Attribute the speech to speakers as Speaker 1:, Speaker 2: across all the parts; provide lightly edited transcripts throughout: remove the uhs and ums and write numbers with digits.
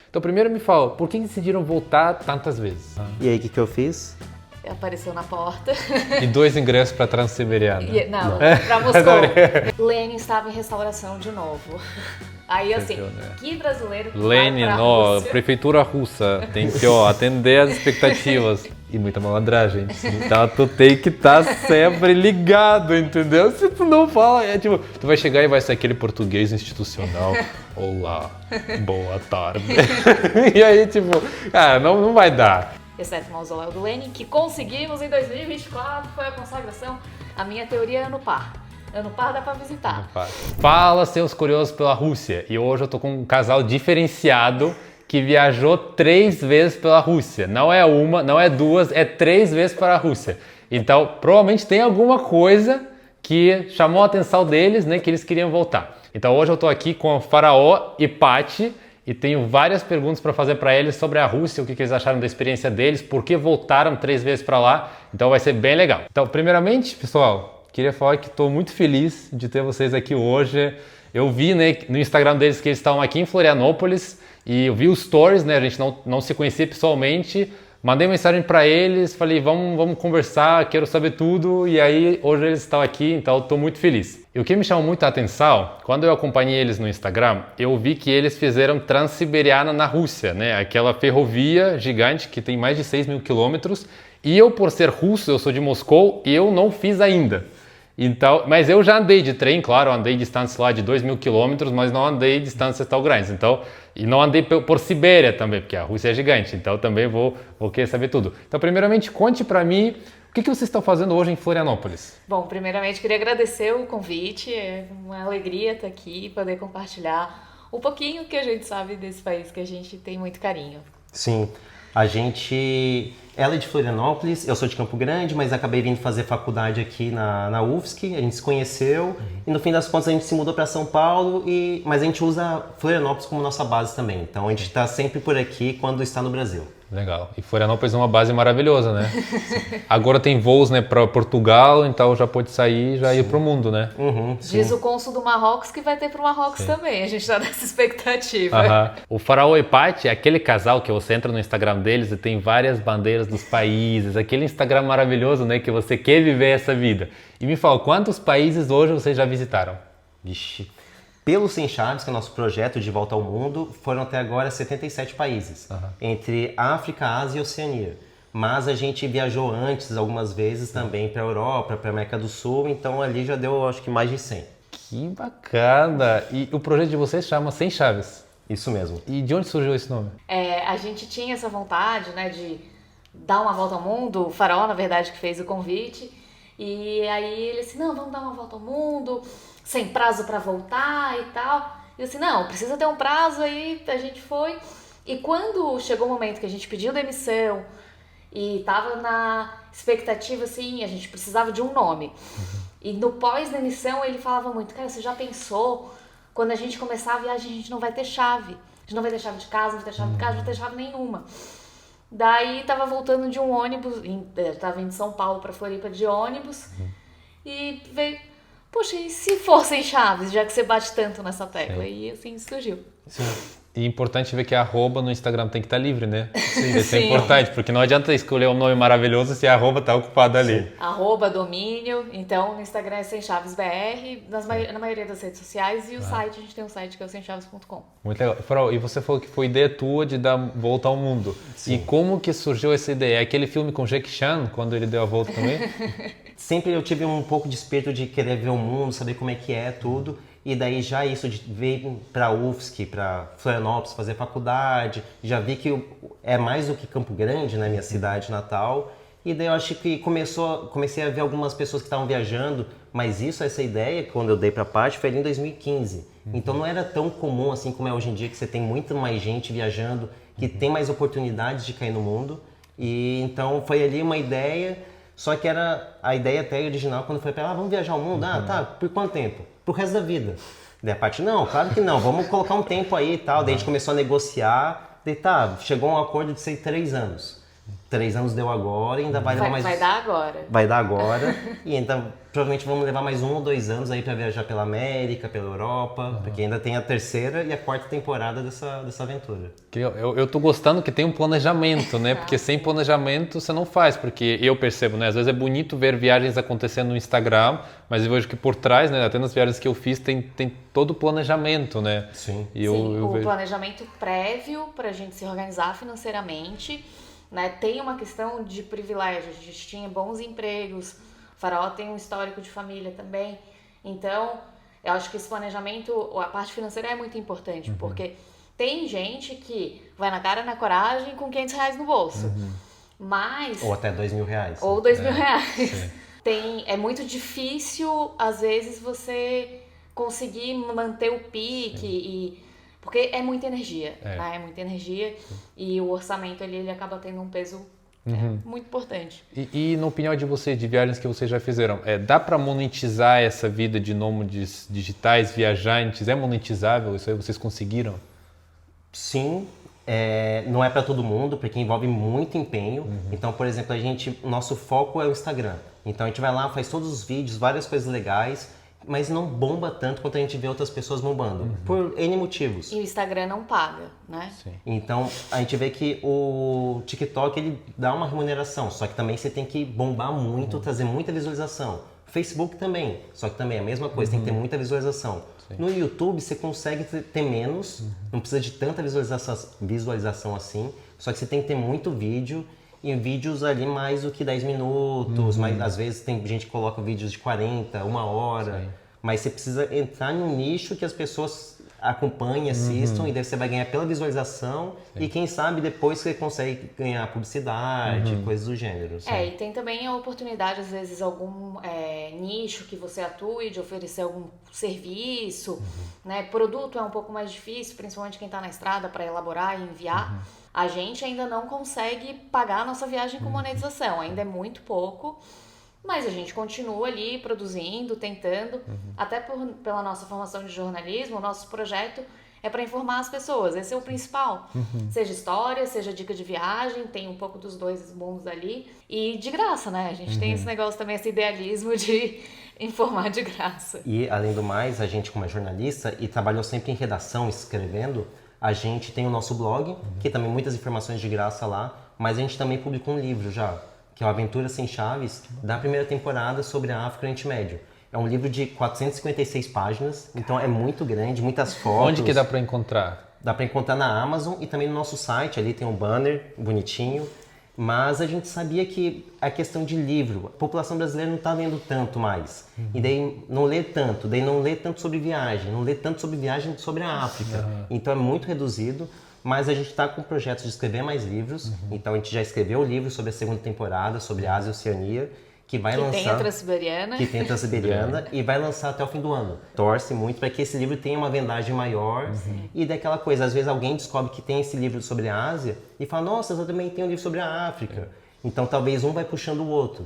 Speaker 1: Então primeiro me fala, por que decidiram voltar tantas vezes?
Speaker 2: E aí, o que eu fiz?
Speaker 3: Apareceu na porta.
Speaker 1: E 2 ingressos para Transiberiana.
Speaker 3: Não, pra Moscou. Lenin estava em restauração de novo. Aí assim, que brasileiro que
Speaker 1: Lenin,
Speaker 3: vai pra
Speaker 1: ó,
Speaker 3: Rússia?
Speaker 1: prefeitura russa, tem que atender as expectativas. E muita malandragem. Então tu tem que estar sempre ligado, entendeu? Se tu não fala, tu vai chegar e vai ser aquele português institucional. Olá, boa tarde. E aí, cara, não vai dar.
Speaker 3: Exceto o mausoléu do Lenin, que conseguimos em 2024, foi a consagração. A minha teoria é ano par. Ano par dá pra visitar.
Speaker 1: Fala, seus curiosos pela Rússia. E hoje eu tô com um casal diferenciado que viajou 3 vezes pela Rússia. Não é uma, não é 2, é 3 vezes para a Rússia. Então, provavelmente tem alguma coisa que chamou a atenção deles, né, que eles queriam voltar. Então, hoje eu tô aqui com o Faraó e Paty e tenho várias perguntas para fazer para eles sobre a Rússia, o que eles acharam da experiência deles, por que voltaram 3 vezes para lá. Então, vai ser bem legal. Então, primeiramente, pessoal, queria falar que estou muito feliz de ter vocês aqui hoje. Eu vi, né, no Instagram deles que eles estavam aqui em Florianópolis e eu vi os stories, né, a gente não se conhecia pessoalmente, mandei mensagem para eles, falei, vamos conversar, quero saber tudo, e aí hoje eles estão aqui, então eu estou muito feliz. E o que me chamou muito a atenção, quando eu acompanhei eles no Instagram, eu vi que eles fizeram Transiberiana na Rússia, né, aquela ferrovia gigante que tem mais de 6 mil quilômetros, e eu, por ser russo, eu sou de Moscou, eu não fiz ainda. Então, mas eu já andei de trem, claro, andei distâncias lá de 2 mil quilômetros, mas não andei distâncias tão grandes. Então, e não andei por Sibéria também, porque a Rússia é gigante, então também vou querer saber tudo. Então, primeiramente, conte para mim o que vocês estão fazendo hoje em Florianópolis.
Speaker 3: Bom, primeiramente queria agradecer o convite, é uma alegria estar aqui e poder compartilhar um pouquinho que a gente sabe desse país que a gente tem muito carinho.
Speaker 2: Sim, ela é de Florianópolis, eu sou de Campo Grande, mas acabei vindo fazer faculdade aqui na UFSC, a gente se conheceu e no fim das contas a gente se mudou para São Paulo, mas a gente usa Florianópolis como nossa base também, então a gente está sempre por aqui quando está no Brasil.
Speaker 1: Legal. E Florianópolis é uma base maravilhosa, né? Agora tem voos, né, para Portugal, então já pode sair e já ir para o mundo, né?
Speaker 3: Diz o cônsul do Marrocos que vai ter para o Marrocos também. A gente está nessa expectativa.
Speaker 1: O Faraó e Paty é aquele casal que você entra no Instagram deles e tem várias bandeiras dos países, aquele Instagram maravilhoso, né, que você quer viver essa vida. E me fala, quantos países hoje vocês já visitaram?
Speaker 2: Vixe. Pelo Sem Chaves, que é o nosso projeto de volta ao mundo, foram até agora 77 países, entre África, Ásia e Oceania. Mas a gente viajou antes, algumas vezes, também para a Europa, para a América do Sul, então ali já deu, acho que, mais de 100.
Speaker 1: Que bacana! E o projeto de vocês chama Sem Chaves.
Speaker 2: Isso mesmo.
Speaker 1: E de onde surgiu esse nome?
Speaker 3: A gente tinha essa vontade, né, de dar uma volta ao mundo, o Faraó, na verdade, que fez o convite, e aí ele disse, não, vamos dar uma volta ao mundo, sem prazo para voltar e tal. E eu assim, não, precisa ter um prazo, aí a gente foi. E quando chegou o momento que a gente pediu demissão e tava na expectativa, assim, a gente precisava de um nome. E no pós-demissão ele falava muito, cara, você já pensou, quando a gente começar a viagem a gente não vai ter chave. A gente não vai ter chave de casa, não vai ter chave de casa, não vai ter chave nenhuma. Daí tava voltando de um ônibus, tava indo de São Paulo para Floripa de ônibus, e veio, poxa, e se fossem chaves, já que você bate tanto nessa tecla? Sim. E assim surgiu.
Speaker 1: Sim. E é importante ver que a arroba no Instagram tem que estar livre, né? Sim. Isso é importante, porque não adianta escolher um nome maravilhoso se a arroba está ocupada ali.
Speaker 3: Sim. Arroba, domínio, então no Instagram é Sem Chaves BR, na maioria das redes sociais, e o site, a gente tem um site que é o semchaves.com.
Speaker 1: Muito legal. Farol, e você falou que foi ideia tua de dar volta ao mundo. Sim. E como que surgiu essa ideia? É aquele filme com Jackie Chan, quando ele deu a volta também?
Speaker 2: Sempre eu tive um pouco de espírito de querer ver o mundo, saber como é que é tudo. E daí já isso de veio para UFSC, para Florianópolis fazer faculdade, já vi que é mais do que Campo Grande, né, minha cidade natal. E daí eu acho que comecei a ver algumas pessoas que estavam viajando, mas essa ideia, quando eu dei para a Paty, foi ali em 2015. Então não era tão comum assim como é hoje em dia, que você tem muito mais gente viajando, que tem mais oportunidades de cair no mundo. E então foi ali uma ideia, só que era a ideia até original quando foi para lá, vamos viajar ao mundo? Ah, tá, por quanto tempo? Pro resto da vida. Daí a Paty, não, claro que não, vamos colocar um tempo aí e tal. Daí a gente começou a negociar, daí tá, chegou a um acordo de 3 anos. 3 anos deu agora e ainda vai levar mais...
Speaker 3: Vai dar agora.
Speaker 2: Vai dar agora. E então, provavelmente vamos levar mais 1 ou 2 anos aí para viajar pela América, pela Europa, porque ainda tem a 3ª e a 4ª temporada dessa aventura.
Speaker 1: Eu tô gostando que tem um planejamento, né? Porque sem planejamento você não faz, porque eu percebo, né? Às vezes é bonito ver viagens acontecendo no Instagram, mas eu vejo que por trás, né? Até nas viagens que eu fiz, tem todo o planejamento, né?
Speaker 2: Sim.
Speaker 1: E
Speaker 3: Sim, o
Speaker 1: vejo...
Speaker 3: planejamento prévio para a gente se organizar financeiramente, né? Tem uma questão de privilégio, a gente tinha bons empregos, o Faraó tem um histórico de família também, então eu acho que esse planejamento, a parte financeira é muito importante, porque tem gente que vai na cara e na coragem com R$500 no bolso, mas...
Speaker 2: Ou até R$2.000.
Speaker 3: Ou R$2.000. É muito difícil, às vezes, você conseguir manter o pique, porque é muita energia, né? É muita energia e o orçamento ele acaba tendo um peso muito importante.
Speaker 1: E na opinião de vocês, de viagens que vocês já fizeram, dá para monetizar essa vida de nômades digitais, viajantes? É monetizável? Isso aí vocês conseguiram?
Speaker 2: Sim, não é para todo mundo, porque envolve muito empenho. Então, por exemplo, nosso foco é o Instagram. Então a gente vai lá, faz todos os vídeos, várias coisas legais, mas não bomba tanto quanto a gente vê outras pessoas bombando, por N motivos.
Speaker 3: E o Instagram não paga, né?
Speaker 1: Sim.
Speaker 2: Então, a gente vê que o TikTok, ele dá uma remuneração, só que também você tem que bombar muito, trazer muita visualização. Facebook também, só que também é a mesma coisa, tem que ter muita visualização. Sim. No YouTube, você consegue ter menos, não precisa de tanta visualização assim, só que você tem que ter muito vídeo, e vídeos ali mais do que 10 minutos, mas às vezes tem gente que coloca vídeos de 40, 1 hora, mas você precisa entrar num nicho que as pessoas acompanhem, assistam, e daí você vai ganhar pela visualização, e quem sabe depois você consegue ganhar publicidade, coisas do gênero.
Speaker 3: E tem também a oportunidade, às vezes, algum nicho que você atue, de oferecer algum serviço, né? Produto é um pouco mais difícil, principalmente quem está na estrada para elaborar e enviar. A gente ainda não consegue pagar a nossa viagem com monetização, ainda é muito pouco, mas a gente continua ali produzindo, tentando, até pela nossa formação de jornalismo, o nosso projeto é para informar as pessoas, esse é o principal. Seja história, seja dica de viagem, tem um pouco dos dois mundos ali, e de graça, né? A gente tem esse negócio também, esse idealismo de informar de graça.
Speaker 2: E, além do mais, a gente como é jornalista e trabalhou sempre em redação, escrevendo, a gente tem o nosso blog, que também muitas informações de graça lá, mas a gente também publicou um livro já, que é o Aventuras Sem Chaves, da primeira temporada sobre a África e o Oriente Médio. É um livro de 456 páginas, então é muito grande, muitas fotos.
Speaker 1: Onde que dá para encontrar?
Speaker 2: Dá para encontrar na Amazon e também no nosso site, ali tem um banner bonitinho. Mas a gente sabia que a questão de livro, a população brasileira não está lendo tanto mais. E daí não lê tanto, sobre viagem, não lê tanto sobre viagem sobre a África. Então é muito reduzido, mas a gente está com projetos de escrever mais livros. Então a gente já escreveu o livro sobre a 2ª temporada, sobre a Ásia e Oceania, que vai lançar...
Speaker 3: Tem a Transiberiana.
Speaker 2: Que tem a Transiberiana e vai lançar até o fim do ano. Torce muito para que esse livro tenha uma vendagem maior e daquela coisa, às vezes alguém descobre que tem esse livro sobre a Ásia e fala, nossa, eu também tenho um livro sobre a África. Então talvez um vai puxando o outro.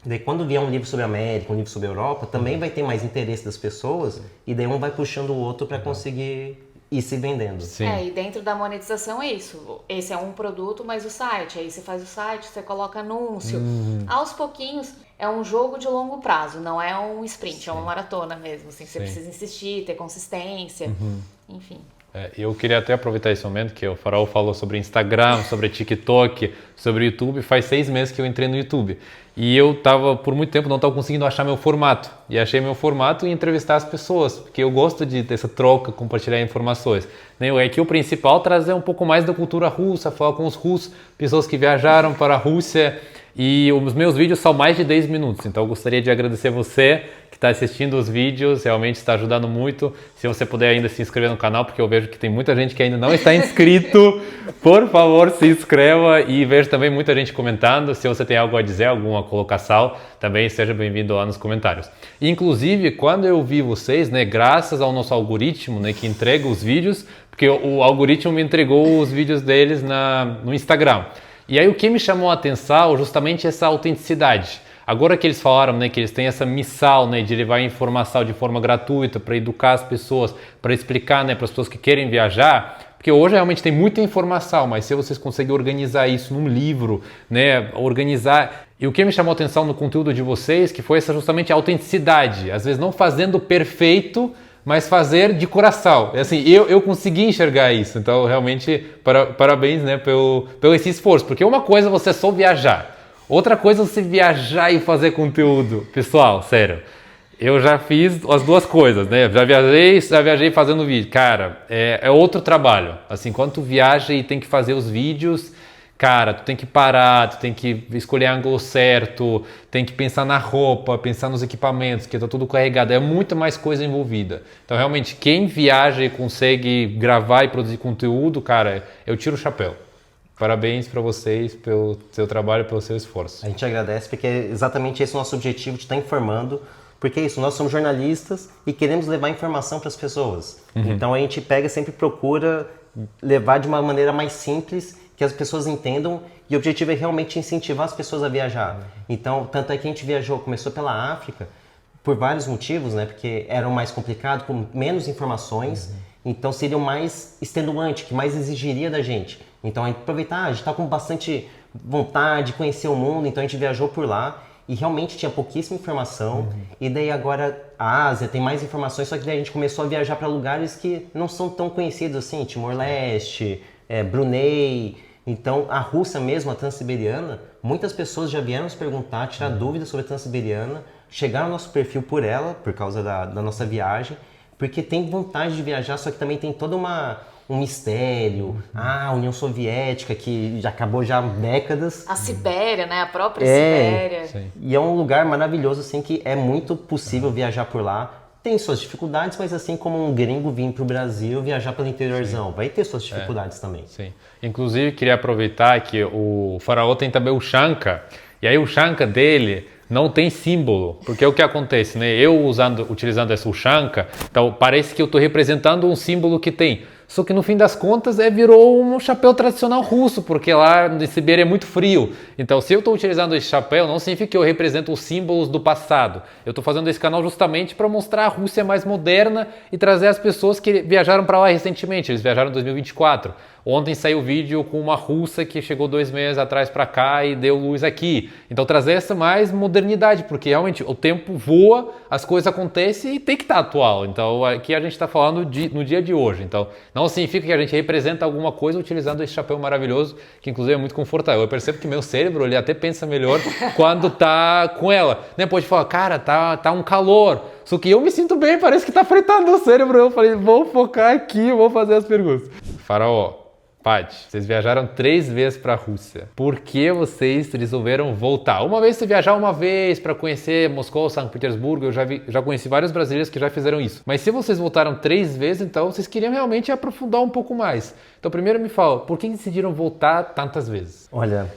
Speaker 2: Daí quando vier um livro sobre a América, um livro sobre a Europa, também vai ter mais interesse das pessoas e daí um vai puxando o outro para conseguir ir se vendendo.
Speaker 1: Sim.
Speaker 3: E dentro da monetização é isso. Esse é um produto, mas o site. Aí você faz o site, você coloca anúncio. Aos pouquinhos, é um jogo de longo prazo, não é um sprint, é uma maratona mesmo. Assim, você precisa insistir, ter consistência, enfim.
Speaker 1: Eu queria até aproveitar esse momento que o Faraó falou sobre Instagram, sobre TikTok, sobre YouTube. Faz 6 meses que eu entrei no YouTube. E eu por muito tempo, não estava conseguindo achar meu formato. E achei meu formato em entrevistar as pessoas, porque eu gosto dessa troca, compartilhar informações. É que o principal é trazer um pouco mais da cultura russa, falar com os russos, pessoas que viajaram para a Rússia. E os meus vídeos são mais de 10 minutos, então eu gostaria de agradecer você que está assistindo os vídeos, realmente está ajudando muito. Se você puder ainda se inscrever no canal, porque eu vejo que tem muita gente que ainda não está inscrito, por favor se inscreva, e vejo também muita gente comentando. Se você tem algo a dizer, alguma colocação, também seja bem-vindo lá nos comentários. Inclusive, quando eu vi vocês, graças ao nosso algoritmo, que entrega os vídeos, porque o algoritmo me entregou os vídeos deles no Instagram. E aí o que me chamou a atenção justamente essa autenticidade. Agora que eles falaram que eles têm essa missão de levar informação de forma gratuita para educar as pessoas, para explicar para as pessoas que querem viajar, Porque hoje realmente tem muita informação, mas se vocês conseguem organizar isso num livro, né, organizar... E o que me chamou a atenção no conteúdo de vocês, que foi essa justamente a autenticidade. Às vezes não fazendo perfeito, mas fazer de coração. Assim, eu consegui enxergar isso. Então, realmente, parabéns, né, pelo esse esforço. Porque uma coisa é você só viajar. Outra coisa é você viajar e fazer conteúdo. Pessoal, sério. Eu já fiz as duas coisas, né? Já viajei fazendo vídeo. Cara, é outro trabalho. Assim, quando tu viaja e tem que fazer os vídeos, cara, tu tem que parar, tu tem que escolher ângulo certo, tem que pensar na roupa, pensar nos equipamentos, que tá tudo carregado. É muito mais coisa envolvida. Então, realmente, quem viaja e consegue gravar e produzir conteúdo, cara, eu tiro o chapéu. Parabéns para vocês pelo seu trabalho, pelo seu esforço.
Speaker 2: A gente agradece porque é exatamente esse o nosso objetivo de estar informando. Porque é isso, nós somos jornalistas e queremos levar informação para as pessoas. Então a gente pega e sempre procura levar de uma maneira mais simples, que as pessoas entendam, e o objetivo é realmente incentivar as pessoas a viajar. Então, tanto é que a gente viajou, começou pela África, por vários motivos, né? Porque era o mais complicado, com menos informações, então seria o mais extenuante, que mais exigiria da gente. Então a gente aproveitar, a gente está com bastante vontade de conhecer o mundo, então a gente viajou por lá. E realmente tinha pouquíssima informação, e daí agora a Ásia tem mais informações, só que daí a gente começou a viajar para lugares que não são tão conhecidos assim, Timor-Leste, Brunei, então a Rússia mesmo, a Transiberiana, muitas pessoas já vieram nos perguntar, tirar dúvidas sobre a Transiberiana, chegaram ao nosso perfil por ela, por causa da nossa viagem, porque tem vontade de viajar, só que também tem toda um mistério, a União Soviética, que já acabou já há décadas.
Speaker 3: A Sibéria, né? A própria Sibéria.
Speaker 1: Sim.
Speaker 2: E é um lugar maravilhoso, assim, que é muito possível viajar por lá. Tem suas dificuldades, mas assim como um gringo vir para o Brasil, viajar pelo interiorzão, vai ter suas dificuldades também.
Speaker 1: Sim. Inclusive, queria aproveitar que o faraó tem também o Shanka, e aí o Shanka dele não tem símbolo, porque é o que acontece, né? Eu utilizando essa Shanka, então parece que eu estou representando um símbolo que tem. Só que no fim das contas virou um chapéu tradicional russo, porque lá na Sibéria é muito frio. Então se eu estou utilizando esse chapéu, não significa que eu represento os símbolos do passado. Eu estou fazendo esse canal justamente para mostrar a Rússia mais moderna e trazer as pessoas que viajaram para lá recentemente. Eles viajaram em 2024. Ontem saiu vídeo com uma russa que chegou 2 meses atrás para cá e deu luz aqui. Então trazer essa mais modernidade, porque realmente o tempo voa, as coisas acontecem e tem que estar atual. Então aqui a gente está falando no dia de hoje. Então não significa que a gente representa alguma coisa utilizando esse chapéu maravilhoso, que inclusive é muito confortável. Eu percebo que meu cérebro ele até pensa melhor quando tá com ela. Né? Pode falar, cara, tá um calor. Só que eu me sinto bem, parece que tá fritando o cérebro. Eu falei, vou focar aqui, vou fazer as perguntas. Faraó. Pati, vocês viajaram 3 vezes para a Rússia. Por que vocês resolveram voltar? Uma vez você viajar uma vez para conhecer Moscou, São Petersburgo, eu já conheci vários brasileiros que já fizeram isso. Mas se vocês voltaram 3 vezes, então vocês queriam realmente aprofundar um pouco mais. Então primeiro me fala, por que decidiram voltar tantas vezes?
Speaker 2: Olha,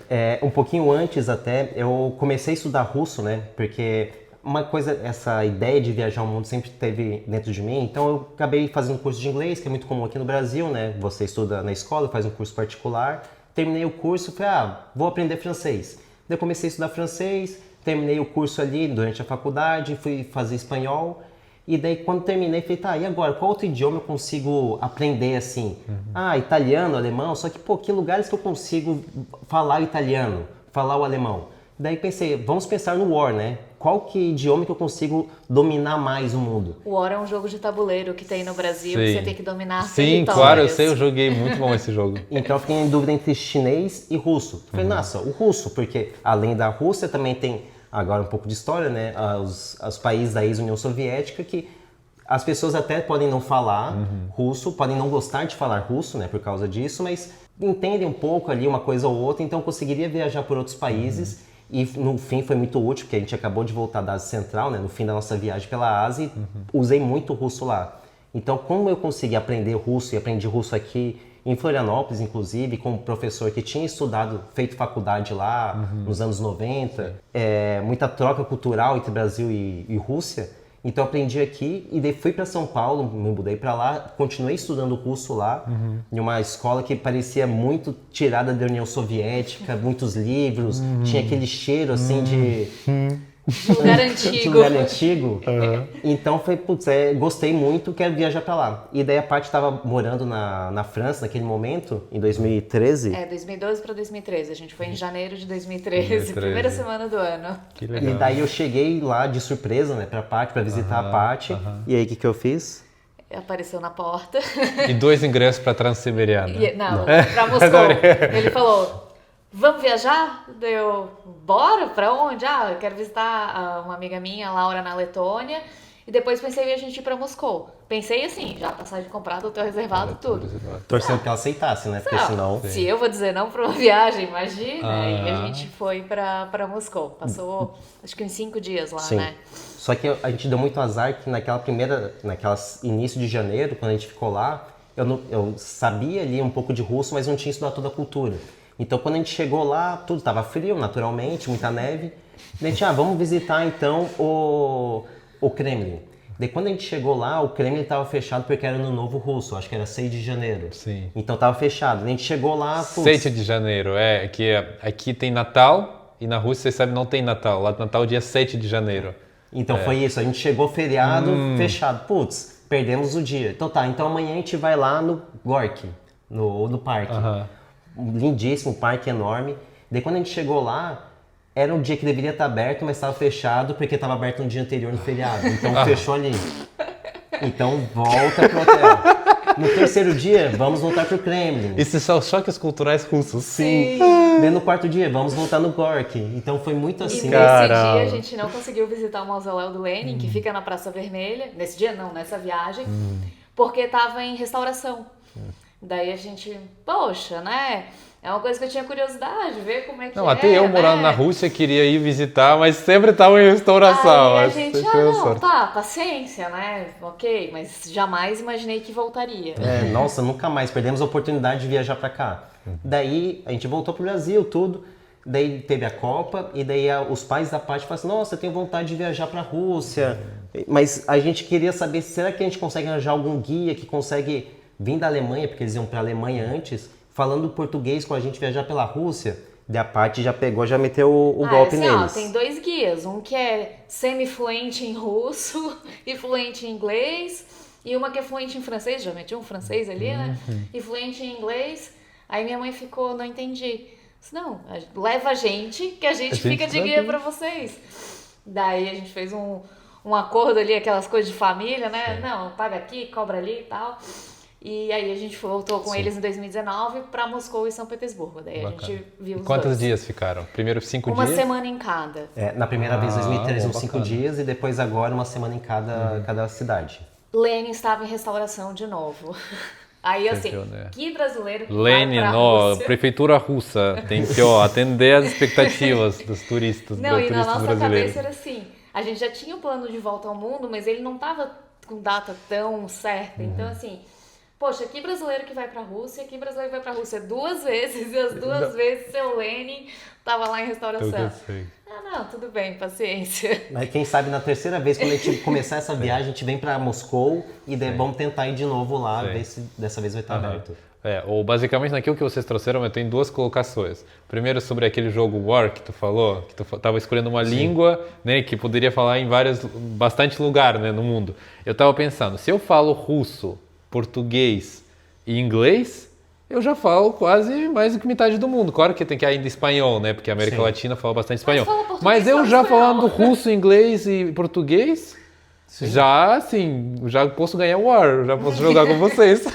Speaker 2: um pouquinho antes até, eu comecei a estudar russo, né? Porque uma coisa, essa ideia de viajar o mundo sempre teve dentro de mim, então eu acabei fazendo curso de inglês, que é muito comum aqui no Brasil, né? Você estuda na escola, faz um curso particular, terminei o curso, falei, vou aprender francês. Daí eu comecei a estudar francês, terminei o curso ali durante a faculdade, fui fazer espanhol, e daí quando terminei, falei, e agora, qual outro idioma eu consigo aprender assim? Italiano, alemão, só que, que lugares que eu consigo falar o italiano, falar o alemão? Daí pensei, vamos pensar no War, né? Qual que idioma que eu consigo dominar mais o mundo?
Speaker 3: O War é um jogo de tabuleiro que tem no Brasil,
Speaker 1: Sim.
Speaker 3: que você tem que dominar
Speaker 1: Sim, claro, eu sei, eu joguei, muito bom esse jogo.
Speaker 2: Então eu fiquei em dúvida entre chinês e russo. Falei, nossa, o russo, porque além da Rússia também tem, agora um pouco de história, né? Os países da ex-União Soviética que as pessoas até podem não falar russo, podem não gostar de falar russo, né? Por causa disso, mas entendem um pouco ali uma coisa ou outra, então eu conseguiria viajar por outros países. E no fim foi muito útil, porque a gente acabou de voltar da Ásia Central, né? No fim da nossa viagem pela Ásia, usei muito russo lá. Então, como eu consegui aprender russo, e aprendi russo aqui em Florianópolis, inclusive, com um professor que tinha estudado, feito faculdade lá nos anos 90, muita troca cultural entre Brasil e Rússia. Então eu aprendi aqui e daí fui para São Paulo, me mudei para lá, continuei estudando russo lá, em uma escola que parecia muito tirada da União Soviética, muitos livros, tinha aquele cheiro assim
Speaker 3: De lugar
Speaker 2: de
Speaker 3: antigo.
Speaker 2: lugar antigo. Então foi, putz, gostei muito, quero viajar pra lá. E daí a Paty estava morando na França naquele momento, em 2013.
Speaker 3: 2012 para 2013. A gente foi em janeiro de 2013,
Speaker 1: 2013.
Speaker 3: primeira semana do ano.
Speaker 1: Que legal.
Speaker 2: E daí eu cheguei lá de surpresa, né, pra Paty, pra visitar a Paty. E aí o que eu fiz?
Speaker 3: Apareceu na porta.
Speaker 1: E 2 ingressos para Transiberiana.
Speaker 3: Não, pra Moscou. Ele falou, vamos viajar? Deu, bora? Pra onde? Eu quero visitar uma amiga minha, Laura, na Letônia. E depois pensei em a gente ir pra Moscou. Pensei assim, já passagem comprada, hotel reservado, tudo.
Speaker 2: Torcendo que ela aceitasse, né? Porque senão...
Speaker 3: Se eu vou dizer não pra uma viagem, imagina. E a gente foi pra Moscou. Passou, acho que uns 5 dias lá,
Speaker 2: Sim.
Speaker 3: né?
Speaker 2: Só que a gente deu muito azar que naquelas início de janeiro, quando a gente ficou lá, eu sabia ali um pouco de russo, mas não tinha estudado toda a cultura. Então quando a gente chegou lá, tudo estava frio, naturalmente, muita neve. E a gente, vamos visitar então o Kremlin. Daí quando a gente chegou lá, o Kremlin estava fechado porque era no Novo Russo, acho que era 6 de janeiro.
Speaker 1: Sim.
Speaker 2: Então estava fechado. A gente chegou lá...
Speaker 1: 7 de janeiro, que aqui tem Natal e na Rússia, você sabe, não tem Natal. Lá Natal é dia 7 de janeiro.
Speaker 2: Então foi isso, a gente chegou feriado, fechado. Putz, perdemos o dia. Então então amanhã a gente vai lá no Gorky, no parque. Lindíssimo, parque enorme. Daí quando a gente chegou lá, era um dia que deveria estar aberto, mas estava fechado porque estava aberto no dia anterior no feriado. Então fechou ali. Então volta pro hotel. No terceiro dia, vamos voltar pro Kremlin.
Speaker 1: Esses são choques culturais russos.
Speaker 2: Sim. Daí no quarto dia, vamos voltar no Gorky. Então foi muito assim.
Speaker 3: E nesse dia a gente não conseguiu visitar o mausoléu do Lenin, que fica na Praça Vermelha. Nesse dia não, nessa viagem. Porque estava em restauração. Daí a gente, poxa, né? É uma coisa que eu tinha curiosidade, ver como é que
Speaker 1: Até eu morando na Rússia queria ir visitar, mas sempre estava em restauração.
Speaker 3: Aí a gente, paciência, né? Ok, mas jamais imaginei que voltaria.
Speaker 2: Nossa, nunca mais. Perdemos a oportunidade de viajar pra cá. Daí a gente voltou pro Brasil, tudo. Daí teve a Copa e daí os pais da Paty falaram assim, nossa, eu tenho vontade de viajar pra Rússia. Mas a gente queria saber, será que a gente consegue arranjar algum guia que consegue vir da Alemanha, porque eles iam pra Alemanha antes, falando português com a gente viajar pela Rússia? Daí a Paty já pegou, já meteu o golpe neles.
Speaker 3: Tem 2 guias, um que é semi-fluente em russo e fluente em inglês, e uma que é fluente em francês, já meti um francês ali, né? E fluente em inglês. Aí minha mãe ficou, não entendi. Disse, não, leva a gente, que a gente fica de guia pra vocês. Daí a gente fez um acordo ali, aquelas coisas de família, né? Não, paga aqui, cobra ali e tal. E aí a gente voltou com eles em 2019 para Moscou e São Petersburgo. Daí a gente viu os
Speaker 1: Quantos
Speaker 3: 2.
Speaker 1: dias ficaram? Primeiro 5 dias?
Speaker 3: Uma semana em cada.
Speaker 2: Na primeira vez, em 2013, uns 5
Speaker 1: bacana.
Speaker 2: dias e depois agora uma semana em cada cidade.
Speaker 3: Lenin estava em restauração de novo. Aí assim,
Speaker 1: né?
Speaker 3: que brasileiro que
Speaker 1: Lenin,
Speaker 3: vai pra
Speaker 1: ó,
Speaker 3: Rússia?
Speaker 1: prefeitura russa, tem que atender as expectativas dos turistas,
Speaker 3: Não, e na
Speaker 1: turistas
Speaker 3: nossa
Speaker 1: brasileiros.
Speaker 3: cabeça era assim, a gente já tinha o plano de volta ao mundo, mas ele não tava com data tão certa. Então assim, poxa, que brasileiro que vai pra Rússia, que brasileiro que vai pra Rússia 2 vezes, e as 2 vezes seu Lenin tava lá em restauração. Não, tudo bem, paciência.
Speaker 2: Mas quem sabe na terceira vez, quando a gente começar essa viagem, a gente vem pra Moscou e daí vamos tentar ir de novo lá, ver se dessa vez vai estar aberto.
Speaker 1: Ou basicamente naquilo que vocês trouxeram, eu tenho 2 colocações. Primeiro sobre aquele jogo War que tu falou, que tu estava escolhendo uma língua, né, que poderia falar em bastante lugares, né, no mundo. Eu estava pensando, se eu falo russo, português e inglês, eu já falo quase mais do que metade do mundo. Claro que tem que ainda espanhol, né? Porque a América Latina fala bastante espanhol. Mas eu já falando russo, inglês e português, já posso ganhar o War, já posso jogar com vocês.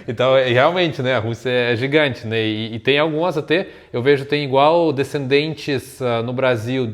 Speaker 1: Então, realmente, né? A Rússia é gigante, né? E tem algumas até, eu vejo, tem igual descendentes no Brasil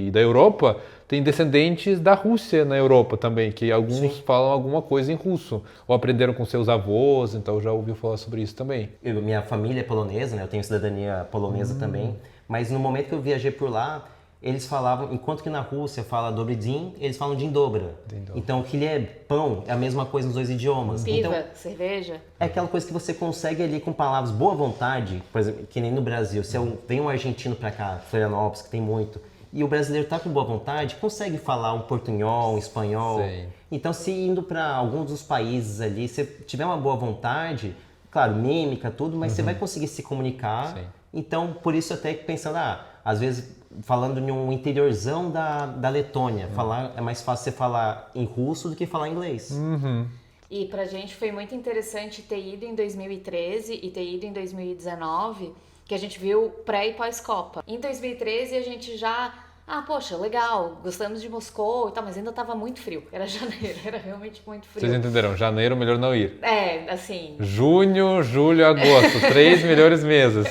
Speaker 1: da Europa, tem descendentes da Rússia na Europa também, que alguns falam alguma coisa em russo, ou aprenderam com seus avós, então já ouviu falar sobre isso também.
Speaker 2: Minha família é polonesa, né? Eu tenho cidadania polonesa também, mas no momento que eu viajei por lá, eles falavam, enquanto que na Rússia fala dobredin, eles falam din dobra. Então, que é pão, é a mesma coisa nos 2 idiomas.
Speaker 3: Piva,
Speaker 2: então,
Speaker 3: cerveja.
Speaker 2: é aquela coisa que você consegue ali com palavras boa vontade, por exemplo, que nem no Brasil, se vem um argentino pra cá, Florianópolis, que tem muito, e o brasileiro tá com boa vontade, consegue falar um portunhol, um espanhol.
Speaker 1: Sim.
Speaker 2: Então, se indo para alguns dos países ali, se tiver uma boa vontade, claro, mímica, tudo, mas você vai conseguir se comunicar.
Speaker 1: Sim.
Speaker 2: Então, por isso até que pensando, às vezes falando em um interiorzão da Letônia, é mais fácil você falar em russo do que falar inglês.
Speaker 3: E pra gente foi muito interessante ter ido em 2013 e ter ido em 2019, que a gente viu pré e pós-Copa. Em 2013 a gente já, poxa, legal, gostamos de Moscou e tal, mas ainda tava muito frio. Era janeiro, era realmente muito frio.
Speaker 1: Vocês entenderam? Janeiro, melhor não ir.
Speaker 3: Assim...
Speaker 1: Junho, julho, agosto, 3 melhores meses.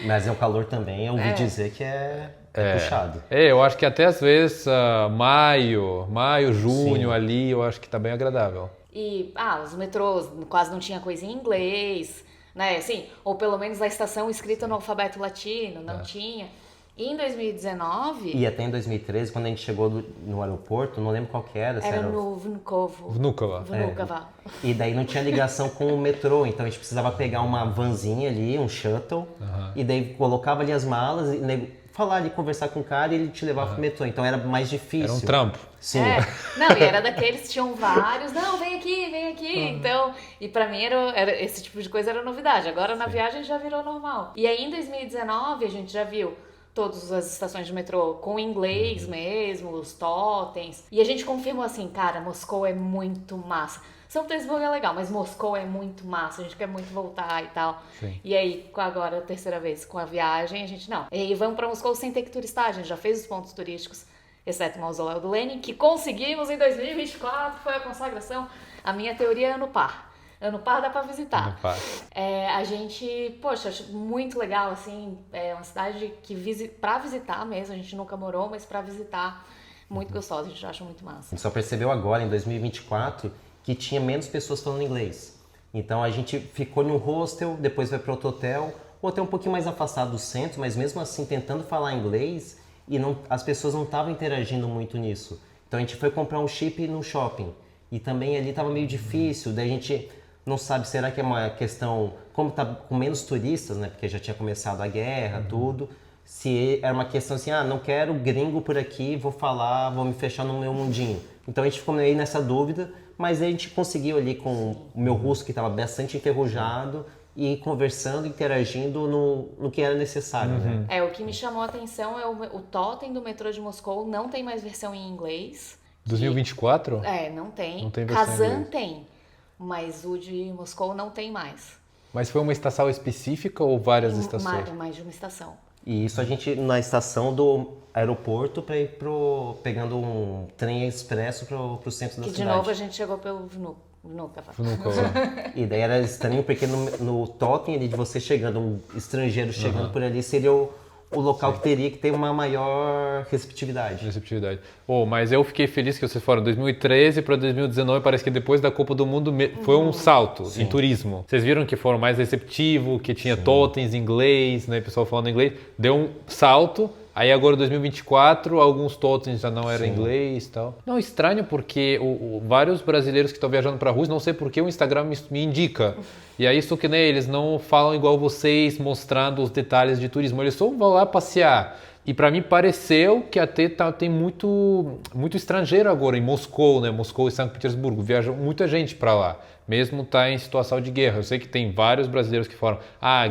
Speaker 2: Mas é o calor também, eu ouvi dizer que é puxado.
Speaker 1: Eu acho que até às vezes maio, junho,
Speaker 2: Sim.
Speaker 1: ali, eu acho que tá bem agradável.
Speaker 3: E, os metrôs quase não tinha coisa em inglês, né? Assim, ou pelo menos a estação escrita no alfabeto latino, não tinha. E em 2019...
Speaker 2: E até em 2013, quando a gente chegou no aeroporto, não lembro qual que era.
Speaker 3: Era no Vnukovo.
Speaker 1: Vnukovo.
Speaker 2: E daí não tinha ligação com o metrô, então a gente precisava pegar uma vanzinha ali, um shuttle, e daí colocava ali as malas, e falar ali, conversar com o cara e ele te levava pro metrô. Então era mais difícil.
Speaker 1: Era um trampo.
Speaker 2: Sim.
Speaker 3: Não, e era daqueles, tinham vários, não, vem aqui. Então, e pra mim era esse tipo de coisa era novidade. Agora na viagem já virou normal. E aí em 2019 a gente já viu todas as estações de metrô com inglês mesmo, os totens. E a gente confirmou assim, cara, Moscou é muito massa. São Petersburgo é legal, mas Moscou é muito massa, a gente quer muito voltar e tal.
Speaker 1: Sim.
Speaker 3: E aí, agora, a terceira vez, com a viagem, a gente não. E aí vamos pra Moscou sem ter que turistar, a gente já fez os pontos turísticos, exceto o Mausoléu do Lenin, que conseguimos em 2024, foi a consagração. A minha teoria é ano par. Ano par dá pra visitar.
Speaker 1: Ano par.
Speaker 3: A gente, poxa, acho muito legal, assim, é uma cidade que pra visitar mesmo, a gente nunca morou, mas pra visitar, muito gostosa, a gente acha muito massa.
Speaker 2: A gente só percebeu agora, em 2024, que tinha menos pessoas falando inglês. Então a gente ficou num hostel, depois vai para outro hotel, ou até um pouquinho mais afastado do centro, mas mesmo assim tentando falar inglês, e as pessoas não estavam interagindo muito nisso. Então a gente foi comprar um chip no shopping, e também ali estava meio difícil, daí a gente não sabe, será que é uma questão, como tá com menos turistas, né, porque já tinha começado a guerra, tudo, se era uma questão assim, não quero gringo por aqui, vou me fechar no meu mundinho. Então a gente ficou meio nessa dúvida, mas a gente conseguiu ali com o meu russo, que estava bastante enferrujado, e conversando, interagindo no que era necessário. Né?
Speaker 3: O que me chamou a atenção é o totem do metrô de Moscou não tem mais versão em inglês.
Speaker 1: 2024?
Speaker 3: Não tem.
Speaker 1: Não tem versão em
Speaker 3: Kazan
Speaker 1: inglês.
Speaker 3: tem, mas o de Moscou não tem mais.
Speaker 1: Mas foi uma estação específica ou várias estações?
Speaker 3: Mais de uma estação.
Speaker 2: E isso a gente na estação do aeroporto para ir pegando um trem expresso para o centro da
Speaker 3: Que de
Speaker 2: cidade.
Speaker 3: novo a gente chegou pelo Vnukovo.
Speaker 2: E daí era estranho porque no totem ali de você chegando, um estrangeiro chegando por ali, seria o local que teria que ter uma maior receptividade.
Speaker 1: Mas eu fiquei feliz que vocês foram 2013 para 2019, parece que depois da Copa do Mundo foi um salto em turismo. Vocês viram que foram mais receptivos, que tinha totens em inglês, né, pessoal falando inglês, deu um salto. Aí agora 2024, alguns totens já não eram inglês e tal. Não, estranho porque vários brasileiros que estão viajando para a Rússia, não sei porque o Instagram me indica. E aí isso que nem eles não falam igual vocês, mostrando os detalhes de turismo. Eles só vão lá passear. E para mim pareceu que até tem muito estrangeiro agora em Moscou, né? Moscou e São Petersburgo. Viaja muita gente para lá, mesmo tá em situação de guerra. Eu sei que tem vários brasileiros que falam,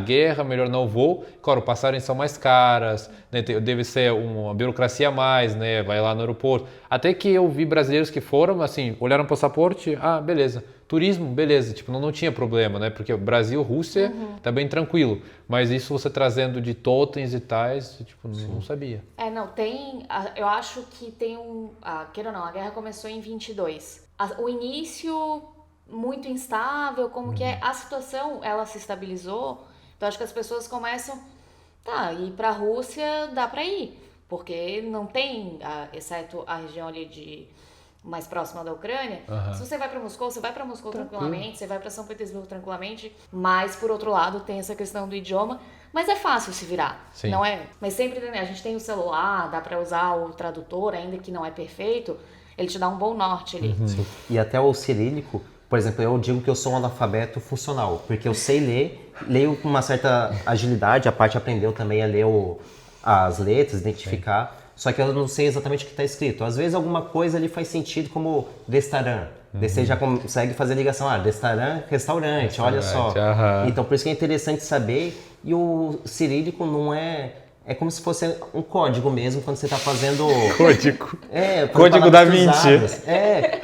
Speaker 1: guerra, melhor não vou. Claro, passagens são mais caras, né? Deve ser uma burocracia a mais, né? Vai lá no aeroporto. Até que eu vi brasileiros que foram, assim, olharam o passaporte, beleza. Turismo, beleza, tipo, não tinha problema, né? Porque Brasil, Rússia, tá bem tranquilo. Mas isso você trazendo de totens e tais, tipo, não sabia.
Speaker 3: Não, eu acho que tem queira ou não, a guerra começou em 22. O início muito instável, como que é, a situação, ela se estabilizou, então acho que as pessoas começam, ir pra Rússia dá pra ir, porque não tem, exceto a região ali mais próxima da Ucrânia, se você vai pra Moscou, você vai pra Moscou tranquilamente, você vai pra São Petersburgo tranquilamente, mas por outro lado tem essa questão do idioma, mas é fácil se virar,
Speaker 1: Sim.
Speaker 3: não é? Mas sempre, né, a gente tem o celular, dá pra usar o tradutor, ainda que não é perfeito, ele te dá um bom norte ali.
Speaker 2: Sim. E até o cirílico, por exemplo, eu digo que eu sou um analfabeto funcional, porque eu sei leio com uma certa agilidade, a parte aprendeu também a ler as letras, identificar, só que eu não sei exatamente o que está escrito. Às vezes alguma coisa ali faz sentido, como restaurant. Daí você já consegue fazer a ligação, restaurant, restaurante, olha só. Então por isso que é interessante saber. E o cirílico não é... É como se fosse um código mesmo, quando você está fazendo...
Speaker 1: Código.
Speaker 2: Código
Speaker 1: da Vinci.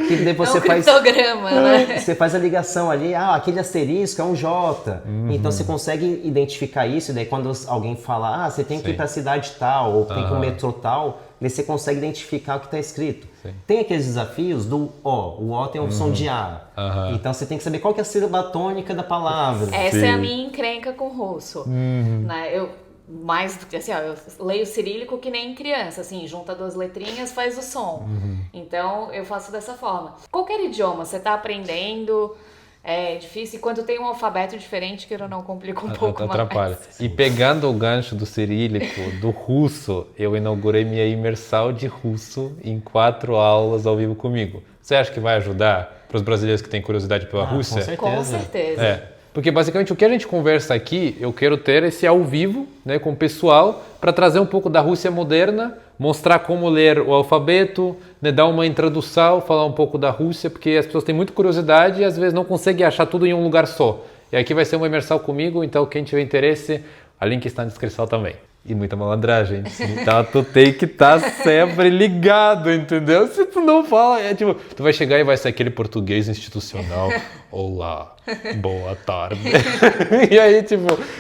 Speaker 2: Que daí você faz...
Speaker 3: criptograma, né?
Speaker 2: Você faz a ligação ali, aquele asterisco é um J. Então você consegue identificar isso, e daí quando alguém fala, você tem que ir para a cidade tal, ou tem que ir para o metrô tal, daí você consegue identificar o que está escrito. Sim. Tem aqueles desafios do o O tem a opção de A. Então você tem que saber qual que é a sílaba tônica da palavra.
Speaker 3: Essa é a minha encrenca com o russo. Né? Mais do que assim, eu leio cirílico que nem criança, assim, junta 2 letrinhas, faz o som. Então eu faço dessa forma. Qualquer idioma, você tá aprendendo, é difícil, e quando tem um alfabeto diferente, que eu não complica um pouco
Speaker 1: atrapalha.
Speaker 3: mais.
Speaker 1: E pegando o gancho do cirílico, do russo, eu inaugurei minha imersão de russo em 4 aulas ao vivo comigo. Você acha que vai ajudar para os brasileiros que têm curiosidade pela Rússia?
Speaker 3: Com certeza.
Speaker 1: Porque basicamente o que a gente conversa aqui, eu quero ter esse ao vivo, né, com o pessoal, para trazer um pouco da Rússia moderna, mostrar como ler o alfabeto, né, dar uma introdução, falar um pouco da Rússia, porque as pessoas têm muita curiosidade e às vezes não conseguem achar tudo em um lugar só. E aqui vai ser uma imersão comigo, então quem tiver interesse, a link está na descrição também. E muita malandragem. Então tu tem que estar sempre ligado, entendeu? Se tu não fala, tu vai chegar e vai ser aquele português institucional. Olá, boa tarde. E aí,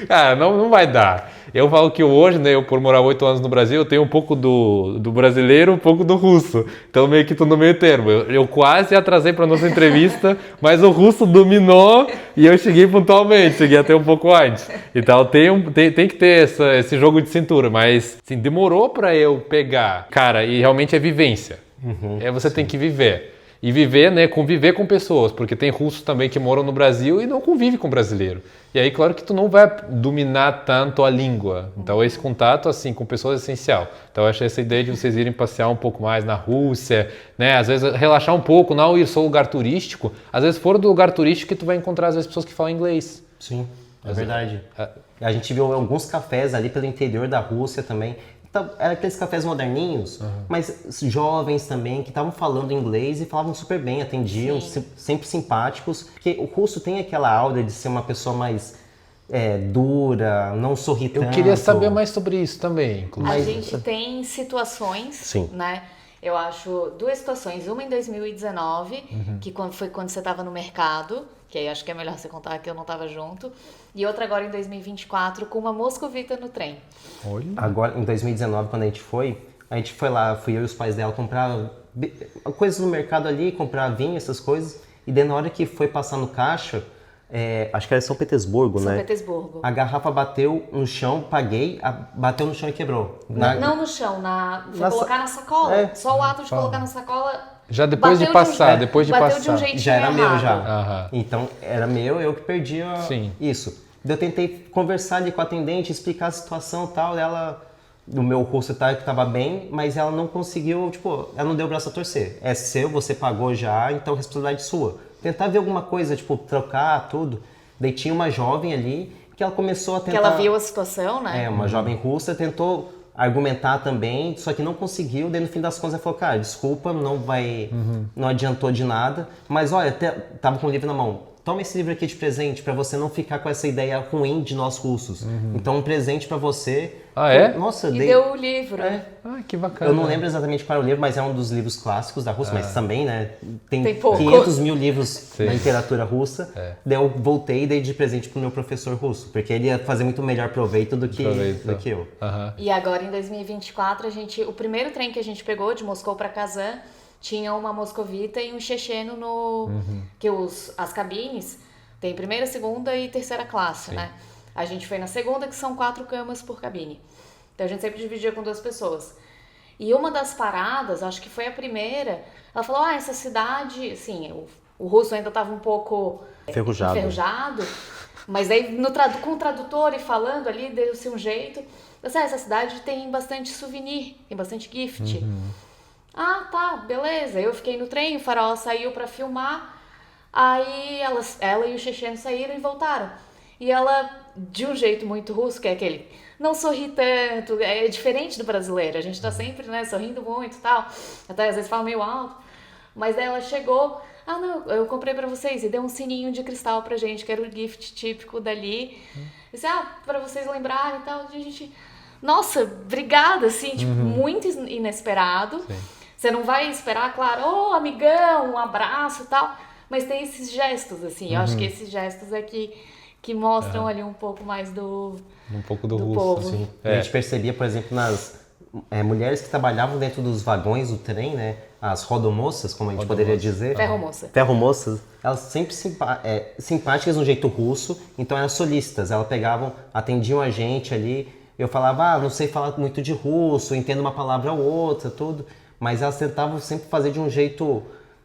Speaker 1: cara, não vai dar. Eu falo que hoje, né, eu por morar 8 anos no Brasil, eu tenho um pouco do brasileiro, um pouco do russo. Então meio que tô no meio termo. Eu quase atrasei para nossa entrevista, mas o russo dominou e eu cheguei pontualmente, cheguei até um pouco antes. Então tem que ter esse jogo de cintura, mas assim, demorou para eu pegar. Cara, e realmente é vivência. Você tem que viver. E viver, né, conviver com pessoas, porque tem russos também que moram no Brasil e não convivem com brasileiro. E aí, claro que tu não vai dominar tanto a língua. Então, esse contato, assim, com pessoas é essencial. Então, eu acho essa ideia de vocês irem passear um pouco mais na Rússia, né, às vezes relaxar um pouco, não ir só lugar turístico. Às vezes, fora do lugar turístico, que tu vai encontrar, às vezes, pessoas que falam inglês.
Speaker 2: Sim, é verdade. A gente viu alguns cafés ali pelo interior da Rússia também. Então, eram aqueles cafés moderninhos, mas jovens também, que estavam falando inglês e falavam super bem, atendiam, sempre simpáticos. Porque o russo tem aquela aura de ser uma pessoa mais dura, não sorri tanto.
Speaker 1: Eu queria saber mais sobre isso também, inclusive.
Speaker 3: A gente tem situações, né? Eu acho 2 situações. Uma em 2019, que foi quando você estava no mercado, que aí acho que é melhor você contar que eu não estava junto. E outra agora em 2024, com uma moscovita no trem.
Speaker 2: Olha. Agora, em 2019, quando a gente foi lá, fui eu e os pais dela comprar coisas no mercado ali, comprar vinho, essas coisas. E daí na hora que foi passar no caixa, acho que era São Petersburgo, né?
Speaker 3: São Petersburgo.
Speaker 2: A garrafa bateu no chão, paguei, bateu no chão e quebrou.
Speaker 3: Não no chão, foi colocar na sacola. Só o ato de colocar na sacola...
Speaker 1: Já depois de passar,
Speaker 3: bateu de um jeitinho
Speaker 2: já era
Speaker 3: errado.
Speaker 2: meu já. Então era meu, eu que perdi isso. Eu tentei conversar ali com a atendente, explicar a situação e tal, o meu russo que estava bem, mas ela não conseguiu, ela não deu o braço a torcer. É seu, você pagou já, então responsabilidade sua. Tentar ver alguma coisa, trocar tudo. Daí tinha uma jovem ali que ela começou a tentar...
Speaker 3: Que ela viu a situação, né?
Speaker 2: Uma jovem russa tentou argumentar também, só que não conseguiu. Daí no fim das contas ela falou, cara, desculpa, não adiantou de nada, mas olha, tava com o livro na mão. Toma esse livro aqui de presente para você não ficar com essa ideia ruim de nós russos. Então um presente para você. Nossa,
Speaker 3: deu o livro.
Speaker 1: Que bacana.
Speaker 2: Eu não lembro exatamente qual era o livro, mas é um dos livros clássicos da Rússia, mas também, né? Tem
Speaker 3: pouco.
Speaker 2: 500 mil livros da literatura russa. Daí eu voltei e dei de presente pro meu professor russo, porque ele ia fazer muito melhor proveito do que eu.
Speaker 3: E agora em 2024, o primeiro trem que a gente pegou de Moscou para Kazan tinha uma moscovita e um checheno que as cabines tem primeira, segunda e terceira classe, né? A gente foi na segunda, que são 4 camas por cabine. Então a gente sempre dividia com 2 pessoas. E uma das paradas, acho que foi a primeira, ela falou, essa cidade, assim, o russo ainda estava um pouco enferrujado, mas aí com o tradutor e falando ali, deu-se um jeito. Essa cidade tem bastante souvenir, tem bastante gift. Tá, beleza. Eu fiquei no trem, o farol saiu pra filmar, aí ela e o checheno saíram e voltaram. E ela, de um jeito muito russo, que é aquele, não sorri tanto, é diferente do brasileiro. A gente tá sempre, né, sorrindo muito e tal. Até às vezes fala meio alto. Mas daí ela chegou, não, eu comprei pra vocês. E deu um sininho de cristal pra gente, que era o gift típico dali. Disse, pra vocês lembrarem e tal. E a gente, nossa, obrigada, assim, tipo, muito inesperado.
Speaker 1: Sim.
Speaker 3: Você não vai esperar, claro, amigão, um abraço e tal. Mas tem esses gestos, assim. Eu acho que esses gestos é que mostram ali um pouco mais do
Speaker 1: russo,
Speaker 3: povo.
Speaker 2: Sim. A gente percebia, por exemplo, nas mulheres que trabalhavam dentro dos vagões do trem, né? As rodomoças, como a gente poderia dizer.
Speaker 3: Ferromoça.
Speaker 2: Ferromoças. Elas sempre simpáticas no jeito russo, então eram solistas. Elas pegavam, atendiam a gente ali. Eu falava, não sei falar muito de russo, entendo uma palavra ou outra, tudo. Mas elas tentavam sempre fazer de um jeito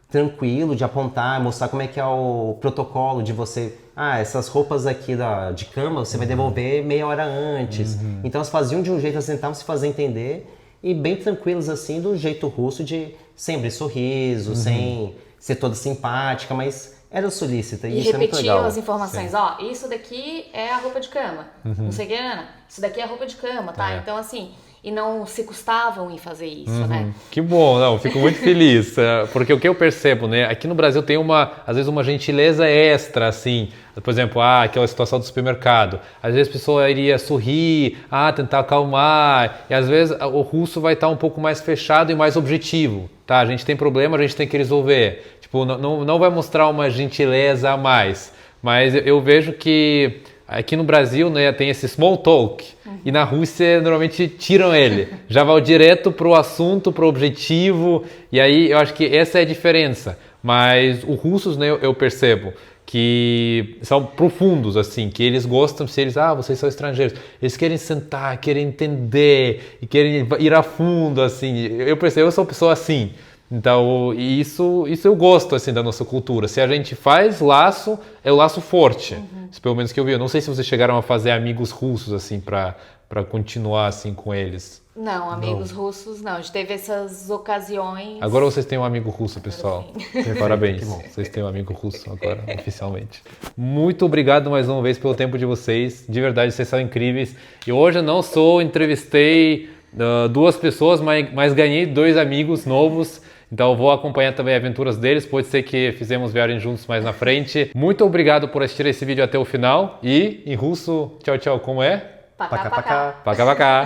Speaker 2: tranquilo, de apontar, mostrar como é que é o protocolo de você... essas roupas aqui de cama você vai devolver meia hora antes. Então elas faziam de um jeito, elas tentavam se fazer entender e bem tranquilos assim, do jeito russo de sempre sorriso, sem ser toda simpática, mas era solícita e isso é muito legal.
Speaker 3: E repetiam as informações, isso daqui é a roupa de cama, não sei o que, Ana, isso daqui é a roupa de cama, tá? Então assim... E não se custavam em fazer isso, né?
Speaker 1: Que bom, não, fico muito feliz, porque o que eu percebo, né, aqui no Brasil tem às vezes uma gentileza extra, assim, por exemplo, aquela situação do supermercado, às vezes a pessoa iria sorrir, tentar acalmar, e às vezes o russo vai estar um pouco mais fechado e mais objetivo, tá? A gente tem problema, a gente tem que resolver, tipo, não vai mostrar uma gentileza a mais, mas eu vejo que aqui no Brasil, né, tem esse small talk, e na Rússia normalmente tiram ele, já vai direto pro assunto, pro objetivo, e aí eu acho que essa é a diferença. Mas os russos, né, eu percebo que são profundos, assim, que eles gostam, se eles, vocês são estrangeiros, eles querem sentar, querem entender, e querem ir a fundo, assim, eu percebo, eu sou uma pessoa assim. Então, isso eu gosto, assim, da nossa cultura. Se a gente faz laço, é o laço forte. Isso, pelo menos que eu vi. Eu não sei se vocês chegaram a fazer amigos russos, assim, para continuar, assim, com eles.
Speaker 3: Não, amigos russos não. A gente teve essas ocasiões...
Speaker 1: Agora vocês têm um amigo russo, pessoal. Parabéns. Vocês têm um amigo russo agora, oficialmente. Muito obrigado mais uma vez pelo tempo de vocês. De verdade, vocês são incríveis. E hoje eu não só entrevistei 2 pessoas, mas ganhei 2 amigos novos. Então eu vou acompanhar também as aventuras deles, pode ser que fizemos viagem juntos mais na frente. Muito obrigado por assistir esse vídeo até o final e em russo, tchau, tchau, como é?
Speaker 3: Пока-пока.
Speaker 1: Пока-пока.